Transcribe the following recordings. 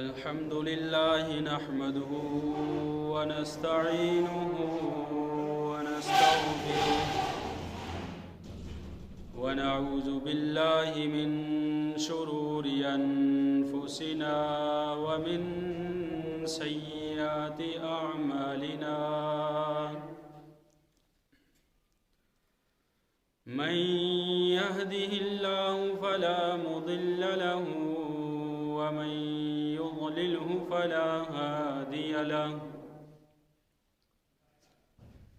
الحمد لله نحمده ونستعينه ونستغفره ونعوذ بالله من شرور أنفسنا ومن سيئات أعمالنا من يهده الله فلا مضل له ومن يضلله فلا هادي له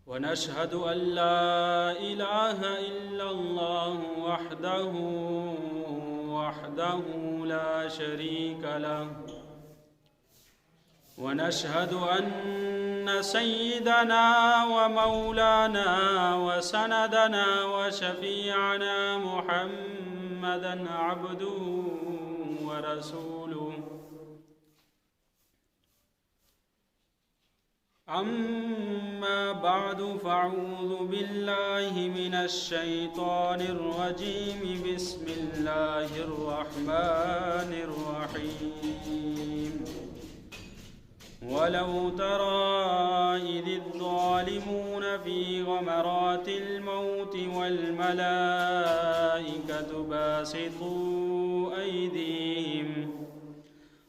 ونشهد أن لا إله إلا الله وحده لا شريك له ونشهد أن سيدنا ومولانا وسندنا وشفيعنا محمدًا عبده ورسوله أما بعد فأعوذ بالله من الشيطان الرجيم بسم الله الرحمن الرحيم ولو ترى إذ الظالمون في غمرات الموت والملائكة باسطوا أيديهم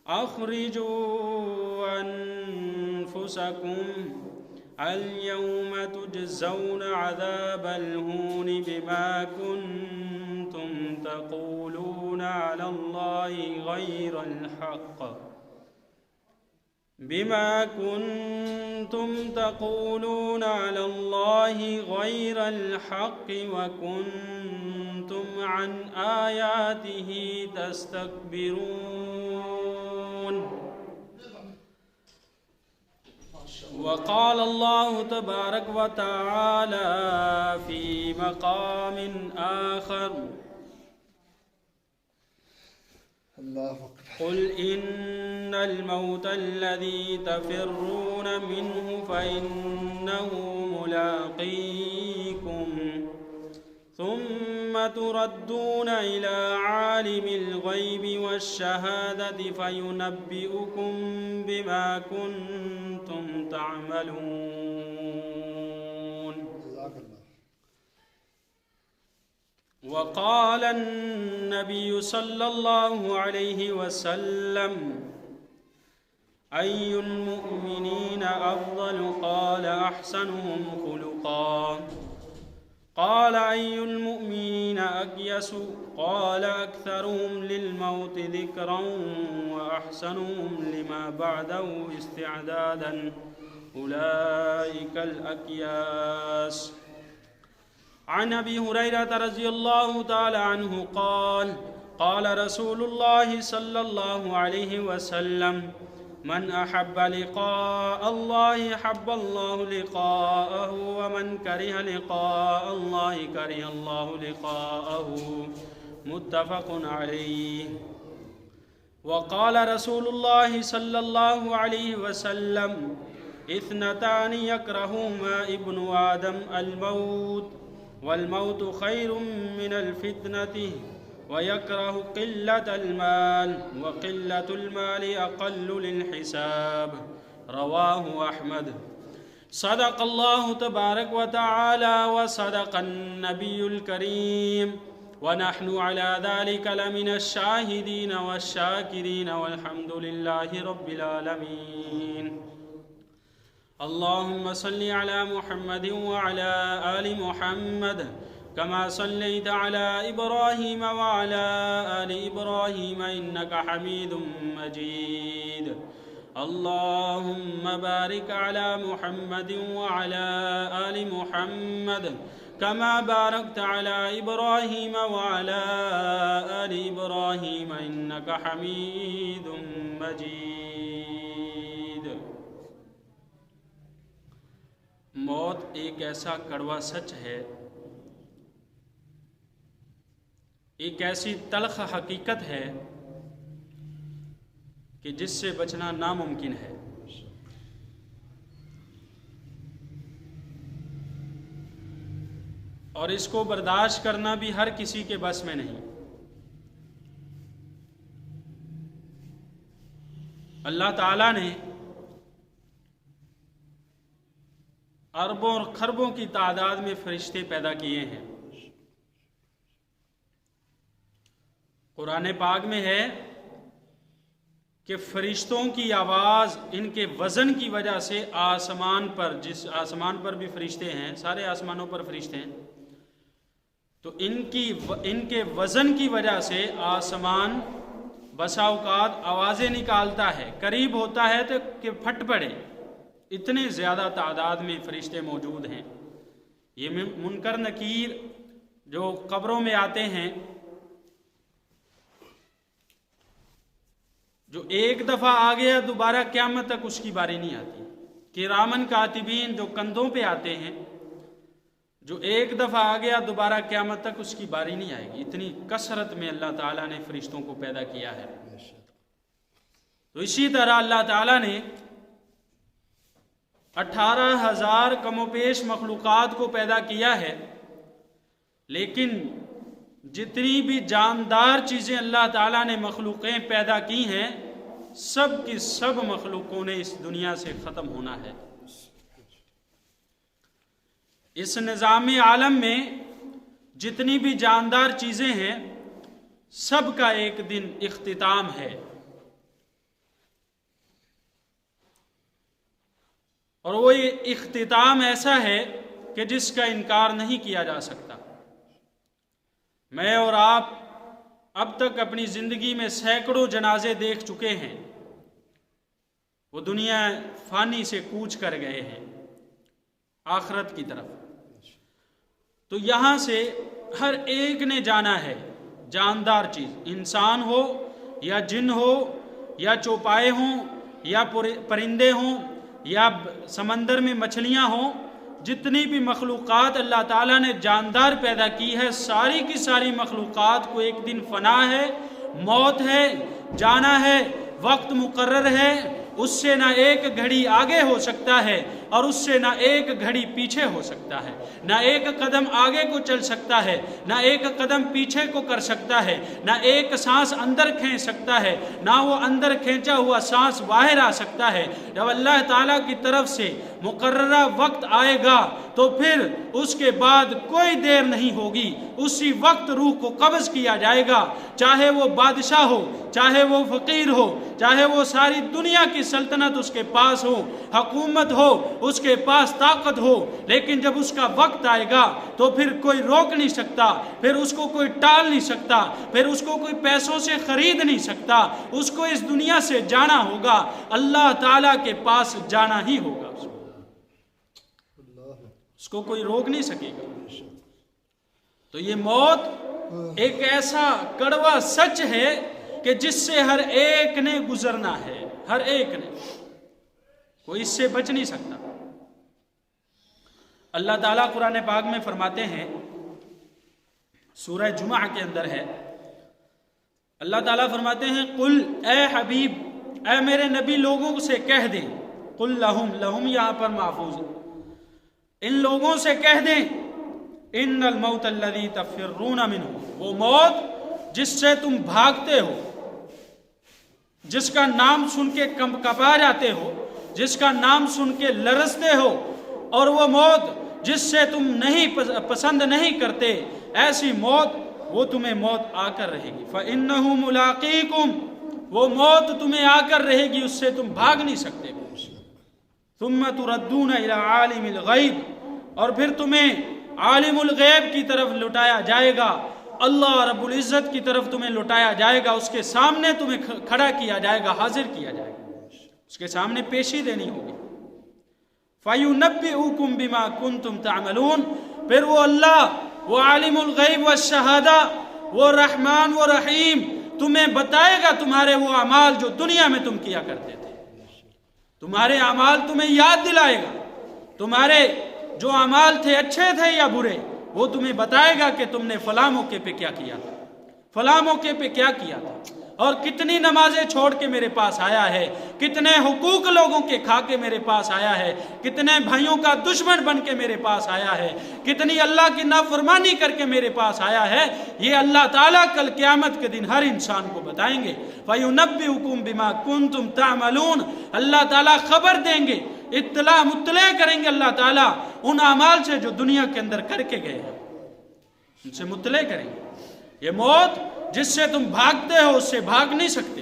أخرجوا أنفسكم اليوم تجزون عذاب الهون بما كنتم تقولون على الله غير الحق وكنتم عن آياته تستكبرون وقال الله تبارك وتعالى في مقام آخر قل إن الموت الذي تفرون منه فإنه ملاقيكم ثم تردون إلى عالم الغيب والشهادة فينبئكم بما كنتم تعملون وقال النبي صلى الله عليه وسلم أي المؤمنين أفضل قال أحسنهم خلقا قال أي المؤمنين أكيس قال أكثرهم للموت ذكرا وأحسنهم لما بعده استعدادا أولئك الأكياس عن أبي هريرة رضي الله تعالى عنه قال قال رسول الله صلى الله عليه وسلم من أحب لقاء الله حب الله لقاءه ومن كره لقاء الله كره الله لقاءه متفق عليه وقال رسول الله صلى الله عليه وسلم اثنتان يكرههما ابن آدم الموت والموت خير من الفتنة ويكره قلة المال وقلة المال أقل للحساب رواه أحمد صدق الله تبارك وتعالى وصدق النبي الكريم ونحن على ذلك لمن الشاهدين والشاكرين والحمد لله رب العالمين اللهم صل على محمد وعلى آل محمد كما صليت على إبراهيم وعلى آل إبراهيم إنك حميد مجيد اللهم بارك على محمد وعلى آل محمد كما باركت على إبراهيم وعلى آل إبراهيم إنك حميد مجيد موت ایک ایسا کڑوا سچ ہے، ایک ایسی تلخ حقیقت ہے کہ جس سے بچنا ناممکن ہے۔ اور اس کو برداشت کرنا بھی ہر کسی کے بس میں نہیں۔ اللہ تعالیٰ نے اربوں اور خربوں کی تعداد میں فرشتے پیدا کیے ہیں۔ قرآن پاک میں ہے کہ فرشتوں کی آواز ان کے وزن کی وجہ سے آسمان پر، جس آسمان پر بھی فرشتے ہیں، سارے آسمانوں پر فرشتے ہیں، تو ان کے وزن کی وجہ سے آسمان بسا اوقات آوازیں نکالتا ہے، قریب ہوتا ہے تو کہ پھٹ پڑے، اتنے زیادہ تعداد میں فرشتے موجود ہیں۔ یہ منکر نکیر جو قبروں میں آتے ہیں، جو ایک دفعہ آ گیا دوبارہ قیامت تک اس کی باری نہیں آتی۔ کرامن کاتبین جو کندھوں پہ آتے ہیں، جو ایک دفعہ آ گیا دوبارہ قیامت تک اس کی باری نہیں آئے گی۔ اتنی کثرت میں اللہ تعالیٰ نے فرشتوں کو پیدا کیا ہے۔ تو اسی طرح اللہ تعالیٰ نے 18,000 کم و بیش مخلوقات کو پیدا کیا ہے، لیکن جتنی بھی جاندار چیزیں اللہ تعالیٰ نے مخلوقیں پیدا کی ہیں، سب کی سب مخلوقوں نے اس دنیا سے ختم ہونا ہے۔ اس نظام عالم میں جتنی بھی جاندار چیزیں ہیں، سب کا ایک دن اختتام ہے، اور وہ اختتام ایسا ہے کہ جس کا انکار نہیں کیا جا سکتا۔ میں اور آپ اب تک اپنی زندگی میں سینکڑوں جنازے دیکھ چکے ہیں، وہ دنیا فانی سے کوچ کر گئے ہیں آخرت کی طرف۔ تو یہاں سے ہر ایک نے جانا ہے، جاندار چیز، انسان ہو یا جن ہو یا چوپائے ہوں یا پرندے ہوں یا سمندر میں مچھلیاں ہوں، جتنی بھی مخلوقات اللہ تعالیٰ نے جاندار پیدا کی ہے، ساری کی ساری مخلوقات کو ایک دن فنا ہے، موت ہے، جانا ہے، وقت مقرر ہے۔ اس سے نہ ایک گھڑی آگے ہو سکتا ہے اور اس سے نہ ایک گھڑی پیچھے ہو سکتا ہے، نہ ایک قدم آگے کو چل سکتا ہے، نہ ایک قدم پیچھے کو کر سکتا ہے، نہ ایک سانس اندر کھینچ سکتا ہے، نہ وہ اندر کھینچا ہوا سانس باہر آ سکتا ہے۔ جب اللہ تعالیٰ کی طرف سے مقررہ وقت آئے گا تو پھر اس کے بعد کوئی دیر نہیں ہوگی، اسی وقت روح کو قبض کیا جائے گا، چاہے وہ بادشاہ ہو، چاہے وہ فقیر ہو، چاہے وہ ساری دنیا کی سلطنت اس کے پاس ہو، حکومت ہو، اس کے پاس طاقت ہو، لیکن جب اس کا وقت آئے گا تو پھر کوئی روک نہیں سکتا، پھر اس کو کوئی ٹال نہیں سکتا، پھر اس کو کوئی پیسوں سے خرید نہیں سکتا۔ اس کو اس دنیا سے جانا ہوگا، اللہ تعالیٰ کے پاس جانا ہی ہوگا، اس کو کوئی روک نہیں سکے گا۔ تو یہ موت ایک ایسا کڑوا سچ ہے کہ جس سے ہر ایک نے گزرنا ہے، ہر ایک نے، کوئی اس سے بچ نہیں سکتا۔ اللہ تعالیٰ قرآن پاک میں فرماتے ہیں، سورہ جمعہ کے اندر ہے، اللہ تعالیٰ فرماتے ہیں، قل اے حبیب، اے میرے نبی لوگوں سے کہہ دیں، قل لہم، لہم یہاں پر محفوظ ہے، ان لوگوں سے کہہ دیں، ان الموت الذی تفرون منہ، وہ موت جس سے تم بھاگتے ہو، جس کا نام سن کے کپا جاتے ہو، جس کا نام سن کے لرزتے ہو، اور وہ موت جس سے تم نہیں پسند نہیں کرتے، ایسی موت، وہ تمہیں موت آ کر رہے گی۔ فَإِنَّهُ مُلَاقِيكُمْ، وہ موت تمہیں آ کر رہے گی، اس سے تم بھاگ نہیں سکتے۔ ثُمَّ تُرَدُّونَ إِلَىٰ عَالِمِ الْغَيْبِ، اور پھر تمہیں عالم الغیب کی طرف لٹایا جائے گا، اللہ رب العزت کی طرف تمہیں لٹایا جائے گا، اس کے سامنے تمہیں کھڑا کیا جائے گا، حاضر کیا جائے گا، اس کے سامنے پیشی دینی ہوگی۔ فَيُنَبِّئُكُمْ بِمَا كُنْتُمْ تَعْمَلُونَ، پھر وہ اللہ، وہ عالم الغیب والشہادہ، وہ رحمان و رحیم تمہیں بتائے گا تمہارے وہ اعمال جو دنیا میں تم کیا کرتے تھے، تمہارے اعمال تمہیں یاد دلائے گا، تمہارے جو اعمال تھے اچھے تھے یا برے، وہ تمہیں بتائے گا کہ تم نے فلاں موقع پہ کیا کیا تھا، فلاں موقع پہ کیا کیا تھا، اور کتنی نمازیں چھوڑ کے میرے پاس آیا ہے، کتنے حقوق لوگوں کے کھا کے میرے پاس آیا ہے، کتنے بھائیوں کا دشمن بن کے میرے پاس آیا ہے، کتنی اللہ کی نافرمانی کر کے میرے پاس آیا ہے، یہ اللہ تعالیٰ کل قیامت کے دن ہر انسان کو بتائیں گے۔ فَيُنَبِّئُكُم بِمَا كُنتُمْ تَعْمَلُونَ، اللہ تعالیٰ خبر دیں گے، اطلاع مطلع کریں گے اللہ تعالیٰ ان اعمال سے جو دنیا کے اندر کر کے گئے ہیں، ان سے مطلع کریں گے۔ یہ موت جس سے تم بھاگتے ہو اس سے بھاگ نہیں سکتے،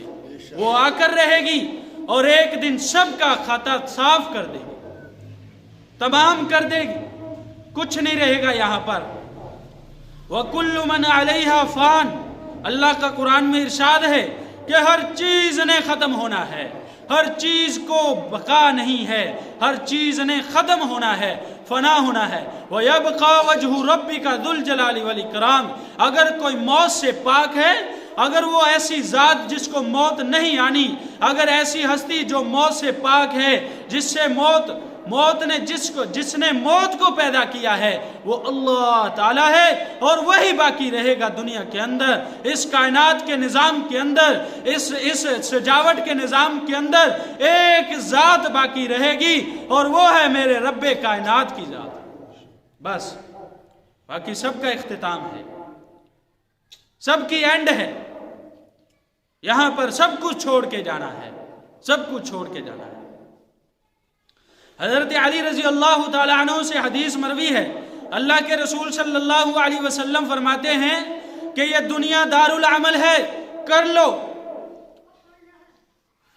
وہ آ کر رہے گی اور ایک دن سب کا کھاتا صاف کر دے گی، تمام کر دے گی، کچھ نہیں رہے گا یہاں پر۔ وَكُلُّ مَنْ عَلَيْهَا فَانٍ، اللہ کا قرآن میں ارشاد ہے کہ ہر چیز نے ختم ہونا ہے، ہر چیز کو بقا نہیں ہے، ہر چیز نے ختم ہونا ہے، فنا ہونا ہے۔ وَيَبْقَى وَجْهُ رَبِّكَ ذُو الْجَلَالِ وَالْإِكْرَامِ، اگر کوئی موت سے پاک ہے، اگر وہ ایسی ذات جس کو موت نہیں آنی، اگر ایسی ہستی جو موت سے پاک ہے، جس سے موت نے جس نے موت کو پیدا کیا ہے، وہ اللہ تعالیٰ ہے، اور وہی باقی رہے گا دنیا کے اندر، اس کائنات کے نظام کے اندر، اس سجاوٹ کے نظام کے اندر ایک ذات باقی رہے گی، اور وہ ہے میرے رب کائنات کی ذات۔ بس باقی سب کا اختتام ہے، سب کی اینڈ ہے، یہاں پر سب کچھ چھوڑ کے جانا ہے، سب کچھ چھوڑ کے جانا ہے۔ حضرت علی رضی اللہ تعالیٰ عنہ سے حدیث مروی ہے، اللہ کے رسول صلی اللہ علیہ وسلم فرماتے ہیں کہ یہ دنیا دار العمل ہے، کر لو،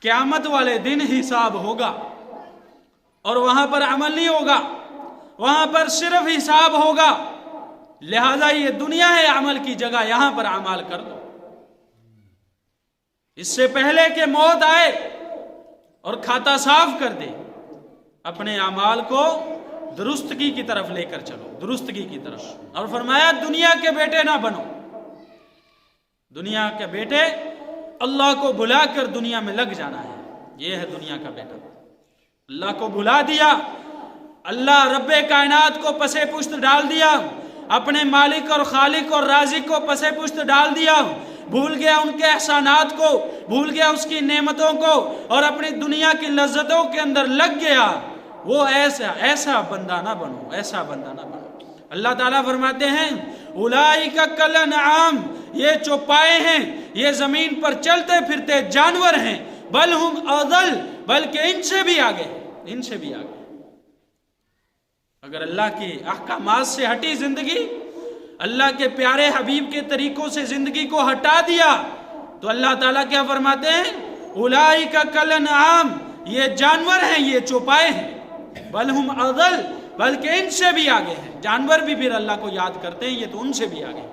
قیامت والے دن حساب ہوگا، اور وہاں پر عمل نہیں ہوگا، وہاں پر صرف حساب ہوگا، لہذا یہ دنیا ہے عمل کی جگہ، یہاں پر اعمال کر دو، اس سے پہلے کہ موت آئے اور کھاتا صاف کر دے، اپنے اعمال کو درستگی کی طرف لے کر چلو، درستگی کی طرف۔ اور فرمایا دنیا کے بیٹے نہ بنو، دنیا کے بیٹے اللہ کو بھلا کر دنیا میں لگ جانا ہے، یہ ہے دنیا کا بیٹا۔ اللہ کو بھلا دیا، اللہ رب کائنات کو پسے پشت ڈال دیا، اپنے مالک اور خالق اور رازق کو پسے پشت ڈال دیا، بھول گیا ان کے احسانات کو، بھول گیا اس کی نعمتوں کو، اور اپنی دنیا کی لذتوں کے اندر لگ گیا، وہ ایسا بندہ نہ بنو، ایسا بندہ نہ بنو۔ اللہ تعالیٰ فرماتے ہیں اولئک کالانعام، یہ چوپائے ہیں، یہ زمین پر چلتے پھرتے جانور ہیں، بل ہم اضل، بلکہ ان سے بھی آگے، ان سے بھی آگے۔ اگر اللہ کے احکامات سے ہٹی زندگی، اللہ کے پیارے حبیب کے طریقوں سے زندگی کو ہٹا دیا، تو اللہ تعالیٰ کیا فرماتے ہیں اولئک کالانعام، یہ جانور ہیں، یہ چوپائے ہیں، بل ہم اضل، بلکہ ان سے بھی آگے ہیں۔ جانور بھی پھر اللہ کو یاد کرتے ہیں، یہ تو ان سے بھی آگے،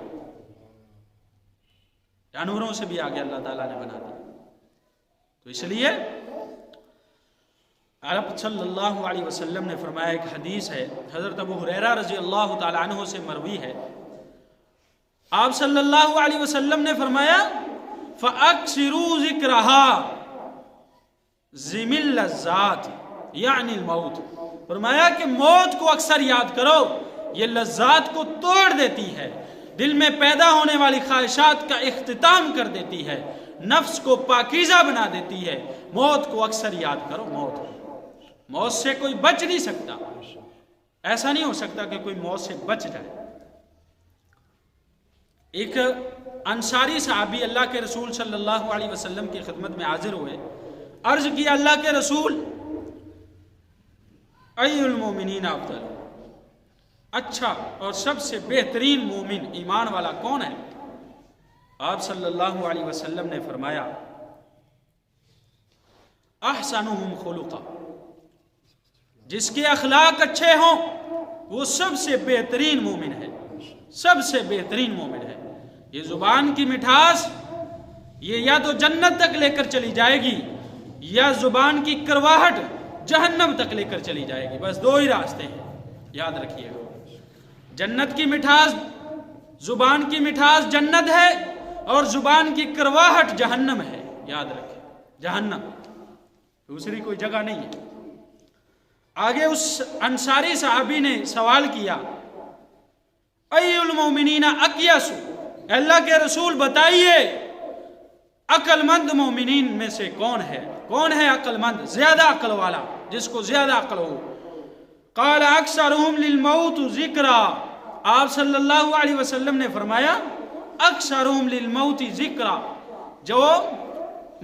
جانوروں سے بھی آگے اللہ تعالیٰ نے بنا دیا۔ تو اس لیے آپ صلی اللہ علیہ وسلم نے فرمایا، ایک حدیث ہے حضرت ابو ہریرہ رضی اللہ تعالیٰ عنہ سے مروی ہے، آپ صلی اللہ علیہ وسلم نے فرمایا فَأَكْسِرُوا ذِكْرَهَا ذِمِ اللَّذَّاتِ یعنی الموت، فرمایا کہ موت کو اکثر یاد کرو، یہ لذات کو توڑ دیتی ہے، دل میں پیدا ہونے والی خواہشات کا اختتام کر دیتی ہے، نفس کو پاکیزہ بنا دیتی ہے۔ موت کو اکثر یاد کرو، موت سے کوئی بچ نہیں سکتا، ایسا نہیں ہو سکتا کہ کوئی موت سے بچ جائے۔ ایک انصاری صحابی اللہ کے رسول صلی اللہ علیہ وسلم کی خدمت میں حاضر ہوئے، عرض کیا اللہ کے رسول ای المومنین افضل، اچھا اور سب سے بہترین مومن ایمان والا کون ہے؟ آپ صلی اللہ علیہ وسلم نے فرمایا احسنہم خلقا، جس کے اخلاق اچھے ہوں وہ سب سے بہترین مومن ہے، سب سے بہترین مومن ہے۔ یہ زبان کی مٹھاس یہ یا تو جنت تک لے کر چلی جائے گی، یا زبان کی کرواہٹ جہنم تک لے کر چلی جائے گی، بس دو ہی راستے ہیں، یاد رکھیے گا۔ جنت کی مٹھاس، زبان کی مٹھاس جنت ہے، اور زبان کی کرواہٹ جہنم ہے، یاد رکھیں، جہنم، دوسری کوئی جگہ نہیں ہے۔ آگے اس انصاری صحابی نے سوال کیا ای المومنین اقیس، اللہ کے رسول بتائیے عقل مند مومنین میں سے کون ہے عقل مند، زیادہ عقل والا، جس کو زیادہ عقل ہو؟ قال اکثرهم للموت ذکرا، آپ صلی اللہ علیہ وسلم نے فرمایا اکثرهم للموت ذکرا، جو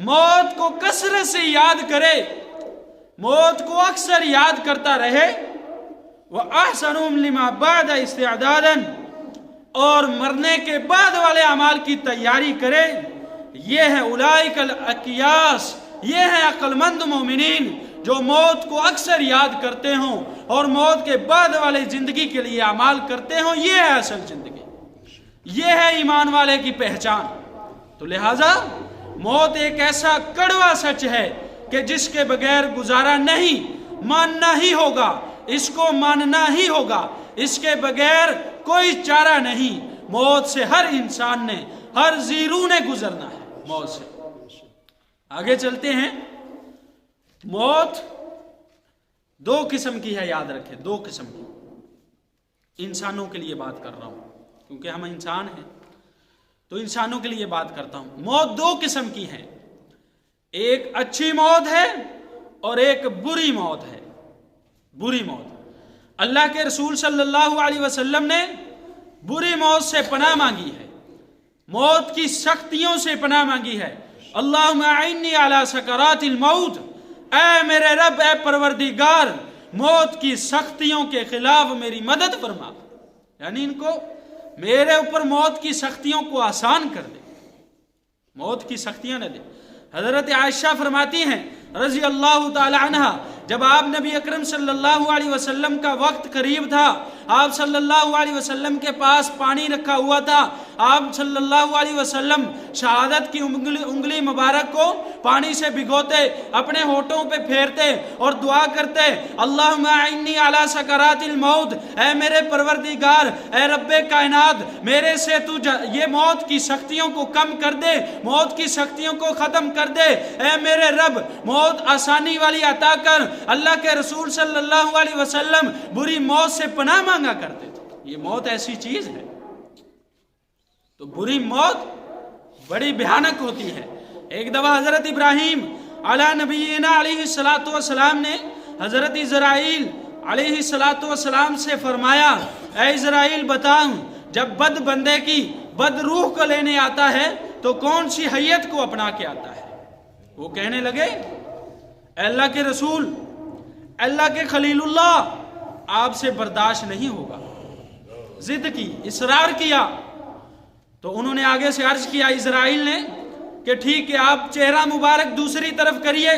موت کو کثرت سے یاد کرے، موت کو اکثر یاد کرتا رہے، وَأَحْسَنُهُمْ لِمَا بَعْدَ اسْتِعْدَادًا، اور مرنے کے بعد والے اعمال کی تیاری کرے، یہ ہے اولئک الاقیاس، یہ ہے عقل مند مومنین جو موت کو اکثر یاد کرتے ہوں اور موت کے بعد والے زندگی کے لیے اعمال کرتے ہوں، یہ ہے اصل زندگی، یہ ہے ایمان والے کی پہچان۔ تو لہٰذا موت ایک ایسا کڑوا سچ ہے کہ جس کے بغیر گزارا نہیں، ماننا ہی ہوگا، اس کو ماننا ہی ہوگا، اس کے بغیر کوئی چارہ نہیں۔ موت سے ہر انسان نے، ہر زیرو نے گزرنا ہے موت سے۔ آگے چلتے ہیں۔ موت دو قسم کی ہے، یاد رکھیں، دو قسم کی۔ انسانوں کے لیے بات کر رہا ہوں کیونکہ ہم انسان ہیں تو انسانوں کے لیے بات کرتا ہوں۔ موت دو قسم کی ہے، ایک اچھی موت ہے اور ایک بری موت ہے۔ بری موت، اللہ کے رسول صلی اللہ علیہ وسلم نے بری موت سے پناہ مانگی ہے، موت کی سختیوں سے پناہ مانگی ہے۔ اللہم اعنی علی سکرات الموت، اے میرے رب، اے پروردگار، موت کی سختیوں کے خلاف میری مدد فرما، یعنی ان کو، میرے اوپر موت کی سختیوں کو آسان کر دے، موت کی سختیاں نہ دے۔ حضرت عائشہ فرماتی ہیں رضی اللہ تعالی عنہ، جب آپ نبی اکرم صلی اللہ علیہ وسلم کا وقت قریب تھا، آپ صلی اللہ علیہ وسلم کے پاس پانی رکھا ہوا تھا، آپ صلی اللہ علیہ وسلم شہادت کی انگلی مبارک کو پانی سے بھگوتے، اپنے ہونٹوں پہ پھیرتے اور دعا کرتے، اللہم اعنی علی سکرات الموت، اے میرے پروردگار، اے رب کائنات، میرے سے تو یہ موت کی سختیوں کو کم کر دے، موت کی سختیوں کو ختم کر دے، اے میرے رب موت آسانی والی عطا کر۔ اللہ کے رسول صلی اللہ علیہ وسلم بری موت سے پناہ مانگا کرتے تھے۔ یہ موت ایسی چیز ہے، تو بری موت بڑی بھیانک ہوتی ہے۔ ایک دفعہ حضرت ابراہیم علی نبینا علیہ السلام نے حضرت اسرائیل علیہ السلام سے فرمایا، اے اسرائیل بتا، جب بد بندے کی بد روح کو لینے آتا ہے تو کون سی حیت کو اپنا کے آتا ہے؟ وہ کہنے لگے، اے اللہ کے رسول، اللہ کے خلیل اللہ، آپ سے برداشت نہیں ہوگا۔ ضد کی، اصرار کیا، تو انہوں نے آگے سے عرض کیا اسرائیل نے کہ ٹھیک ہے، آپ چہرہ مبارک دوسری طرف کریے۔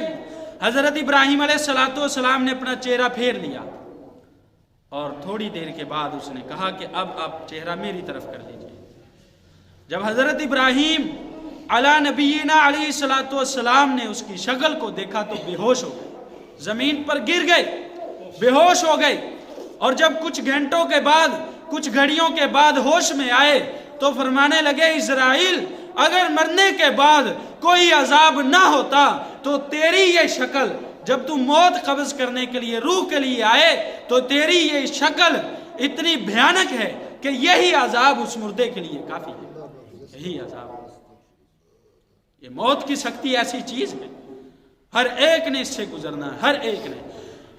حضرت ابراہیم علیہ السلام نے اپنا چہرہ پھیر لیا اور تھوڑی دیر کے بعد اس نے کہا کہ اب آپ چہرہ میری طرف کر لیجئے۔ جب حضرت ابراہیم علی نبینا علیہ السلام نے اس کی شکل کو دیکھا تو بے ہوش ہو گئے، زمین پر گر گئے، بے ہوش ہو گئے، اور جب کچھ گھنٹوں کے بعد، کچھ گھڑیوں کے بعد ہوش میں آئے تو فرمانے لگے، اسرائیل، اگر مرنے کے بعد کوئی عذاب نہ ہوتا تو تیری یہ شکل، جب تو موت قبض کرنے کے لیے، روح کے لیے آئے، تو تیری یہ شکل اتنی بھیانک ہے کہ یہی عذاب اس مردے کے لیے کافی ہے، یہی عذاب۔ یہ موت کی سختی ایسی چیز ہے، ہر ایک نے اس سے گزرنا ہے، ہر ایک نے۔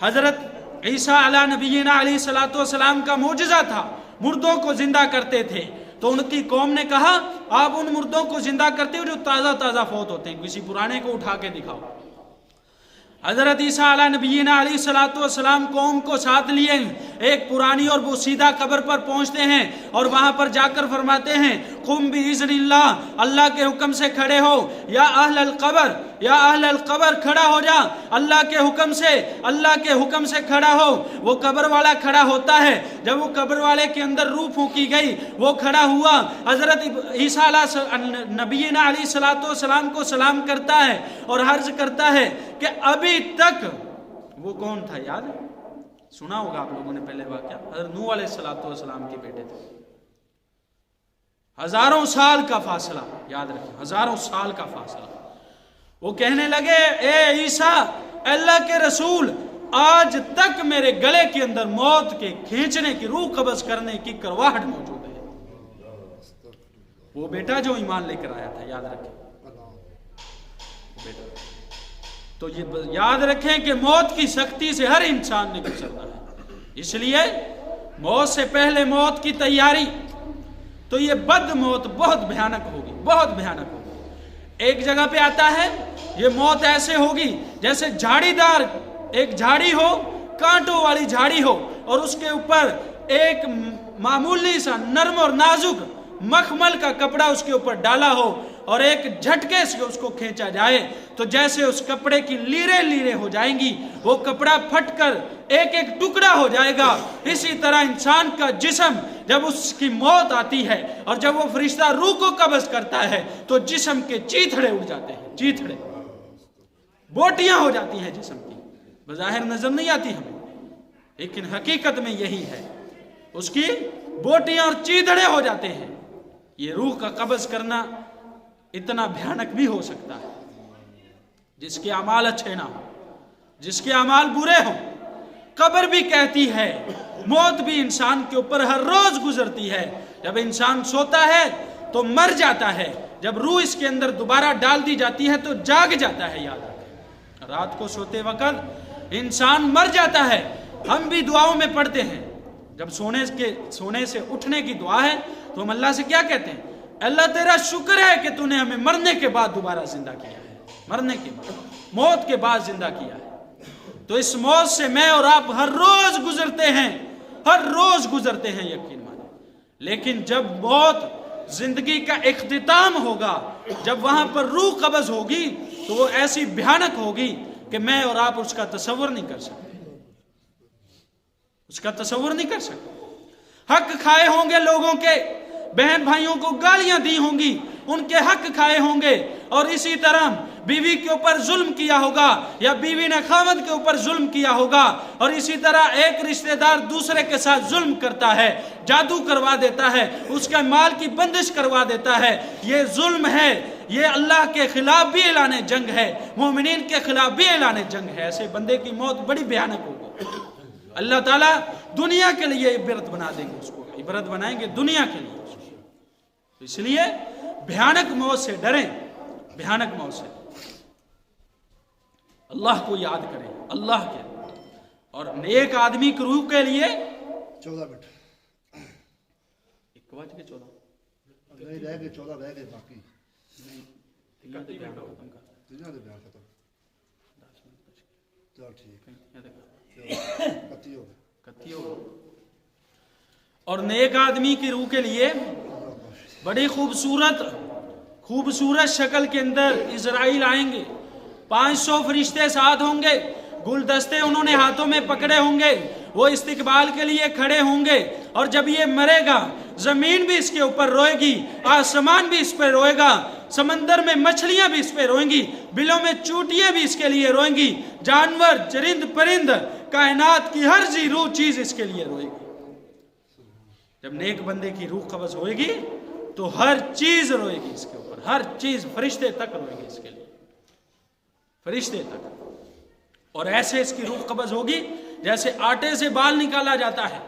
حضرت عیسیٰ علیہ نبینا علیہ السلام کا معجزہ تھا، مردوں کو زندہ کرتے تھے، تو ان کی قوم نے کہا، آپ ان مردوں کو زندہ کرتے ہو جو تازہ تازہ فوت ہوتے ہیں، کسی پرانے کو اٹھا کے دکھاؤ۔ حضرت عیسیٰ علیہ نبینا علیہ السلام قوم کو ساتھ لیے ایک پرانی اور بوسیدہ قبر پر پہنچتے ہیں اور وہاں پر جا کر فرماتے ہیں، قم بِإِذْنِ اللَّهِ، اللہ کے حکم سے کھڑے ہو، یا اہل القبر، یا اہل القبر، کھڑا ہو جا، اللہ کے حکم سے، اللہ کے حکم سے کھڑا ہو۔ وہ قبر والا کھڑا ہوتا ہے، جب وہ قبر والے کے اندر روح پھونکی گئی، وہ کھڑا ہوا، حضرت عیسیٰ نبینا علیہ السلام کو سلام کرتا ہے اور عرض کرتا ہے کہ ابھی تک، وہ کون تھا یاد ہے؟ سنا ہوگا آپ لوگوں نے پہلے واقعہ، حضرت نوح علیہ السلام کے بیٹے تھے۔ ہزاروں سال کا فاصلہ، یاد رکھیں، ہزاروں سال کا فاصلہ۔ وہ کہنے لگے، اے عیسیٰ، اللہ کے رسول، آج تک میرے گلے کے اندر موت کے کھینچنے کی، روح قبض کرنے کی کرواہٹ موجود ہے۔ وہ بیٹا جو ایمان لے کر آیا تھا، یاد رکھیں، بیٹا۔ تو یہ یاد رکھیں کہ موت کی سختی سے ہر انسان نے گزرنا ہے، اس لیے موت سے پہلے موت کی تیاری۔ تو یہ بد موت بہت بھیانک ہوگی، بہت بھیانک ہوگی۔ ایک جگہ پہ آتا ہے یہ موت ایسے ہوگی جیسے جھاڑی دار ایک جھاڑی ہو، کانٹوں والی جھاڑی ہو، اور اس کے اوپر ایک معمولی سا نرم اور نازک مخمل کا کپڑا اس کے اوپر ڈالا ہو، اور ایک جھٹکے سے اس کو کھینچا جائے تو جیسے اس کپڑے کی لیریں لیریں ہو جائیں گی، وہ کپڑا پھٹ کر ایک ایک ٹکڑا ہو جائے گا۔ اسی طرح انسان کا جسم جب اس کی موت آتی ہے اور جب وہ فرشتہ روح کو قبض کرتا ہے تو جسم کے چیتھڑے اڑ جاتے ہیں، چیتھڑے، بوٹیاں ہو جاتی ہیں جسم کی، بظاہر نظر نہیں آتی ہمیں لیکن حقیقت میں یہی ہے، اس کی بوٹیاں اور چیتھڑے ہو جاتے ہیں۔ یہ روح کا قبض کرنا اتنا بھیانک بھی ہو سکتا ہے، جس کے اعمال اچھے نہ ہوں، جس کے اعمال برے ہوں۔ قبر بھی کہتی ہے، موت بھی انسان کے اوپر ہر روز گزرتی ہے۔ جب انسان سوتا ہے تو مر جاتا ہے، جب روح اس کے اندر دوبارہ ڈال دی جاتی ہے تو جاگ جاتا ہے۔ یاد رکھیں، رات کو سوتے وقت انسان مر جاتا ہے۔ ہم بھی دعاؤں میں پڑھتے ہیں، جب سونے سے اٹھنے کی دعا ہے تو ہم اللہ سے کیا کہتے ہیں؟ اللہ تیرا شکر ہے کہ تو نے ہمیں مرنے کے بعد دوبارہ زندہ کیا ہے، مرنے کے بعد، موت کے بعد زندہ کیا ہے۔ تو اس موت سے میں اور آپ ہر روز گزرتے ہیں، ہر روز گزرتے ہیں، یقین مانیں۔ لیکن جب موت زندگی کا اختتام ہوگا، جب وہاں پر روح قبض ہوگی تو وہ ایسی بھیانک ہوگی کہ میں اور آپ اس کا تصور نہیں کر سکتے، اس کا تصور نہیں کر سکتے۔ حق کھائے ہوں گے لوگوں کے، بہن بھائیوں کو گالیاں دی ہوں گی، ان کے حق کھائے ہوں گے، اور اسی طرح بیوی کے اوپر ظلم کیا ہوگا یا بیوی نے خاوند کے اوپر ظلم کیا ہوگا، اور اسی طرح ایک رشتہ دار دوسرے کے ساتھ ظلم کرتا ہے، جادو کروا دیتا ہے، اس کا مال کی بندش کروا دیتا ہے۔ یہ ظلم ہے، یہ اللہ کے خلاف بھی اعلان جنگ ہے، مومنین کے خلاف بھی اعلان جنگ ہے۔ ایسے بندے کی موت بڑی بھیانک ہوگی۔ اللہ تعالیٰ دنیا کے لیے عبرت بنا دیں گے، اس کو عبرت بنائیں گے دنیا کے لیے۔ اس لیے بھیانک موت سے ڈریں، بھیانک موت سے اللہ کو یاد کریں، اللہ کے، اور نیک آدمی کی روح کے لیے 14 منٹ 1:14 نہیں رہ گئے، 14 رہ گئے، باقی چل ٹھیک اور نیک آدمی کی روح کے لیے بڑی خوبصورت شکل کے اندر اسرائیل آئیں گے۔ 500 فرشتے ساتھ ہوں گے، گلدستے انہوں نے ہاتھوں میں پکڑے ہوں گے، وہ استقبال کے لیے کھڑے ہوں گے۔ اور جب یہ مرے گا زمین بھی اس کے اوپر روئے گی، آسمان بھی اس پہ روئے گا، سمندر میں مچھلیاں بھی اس پہ روئیں گی، بلوں میں چوٹیاں بھی اس کے لیے روئیں گی، جانور، چرند پرند، کائنات کی ہر ذی روح چیز اس کے لیے روئے گی۔ جب نیک بندے کی روح قبض ہوئے گی تو ہر چیز روئے گی اس کے اوپر، ہر چیز، فرشتے تک روئے گی اس کے لیے، فرشتے تک۔ اور ایسے اس کی روح قبض ہوگی جیسے آٹے سے بال نکالا جاتا ہے،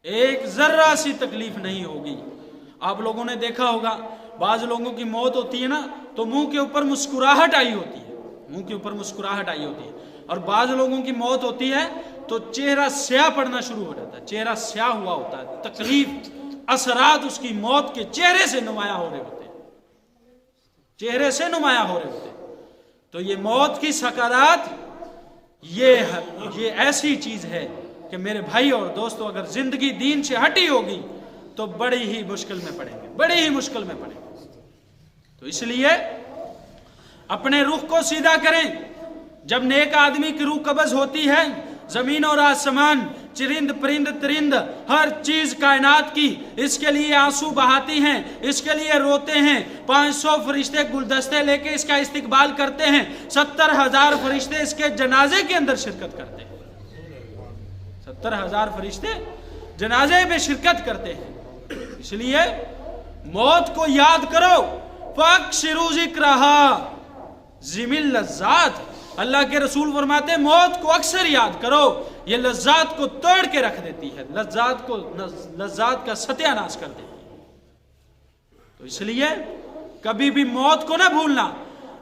ایک ذرہ سی تکلیف نہیں ہوگی۔ آپ لوگوں نے دیکھا ہوگا بعض لوگوں کی موت ہوتی ہے نا تو منہ کے اوپر مسکراہٹ آئی ہوتی ہے، منہ کے اوپر مسکراہٹ آئی ہوتی ہے، اور بعض لوگوں کی موت ہوتی ہے تو چہرہ سیاہ پڑنا شروع ہو جاتا ہے، چہرہ سیاہ ہوا ہوتا ہے، تکلیف، اثرات اس کی موت کے چہرے سے نمایاں ہو رہے ہوتے ہیں، چہرے سے نمایاں ہو رہے ہوتے ہیں۔ تو یہ موت کی سکرات یہ ایسی چیز ہے کہ میرے بھائی اور دوستو، اگر زندگی دین سے ہٹی ہوگی تو بڑی ہی مشکل میں پڑیں گے، بڑی ہی مشکل میں پڑیں گے۔ تو اس لیے اپنے رخ کو سیدھا کریں۔ جب نیک آدمی کی روح قبض ہوتی ہے، زمین اور آسمان، چرند پرند ترند، ہر چیز کائنات کی اس کے لیے آنسو بہاتی ہیں، اس کے لیے روتے ہیں۔ 500 فرشتے گلدستے لے کے اس کا استقبال کرتے ہیں، 70,000 فرشتے اس کے جنازے کے اندر شرکت کرتے ہیں، 70,000 فرشتے جنازے میں شرکت کرتے ہیں۔ اس لیے موت کو یاد کرو، فاکثروا ذکرہا ذِمِل لذات۔ اللہ کے رسول فرماتے ہیں موت کو اکثر یاد کرو، یہ لذات کو توڑ کے رکھ دیتی ہے، لذات کا ستیہ ناش کر دیتی ہے۔ تو اس لیے کبھی بھی موت کو نہ بھولنا۔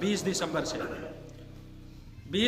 20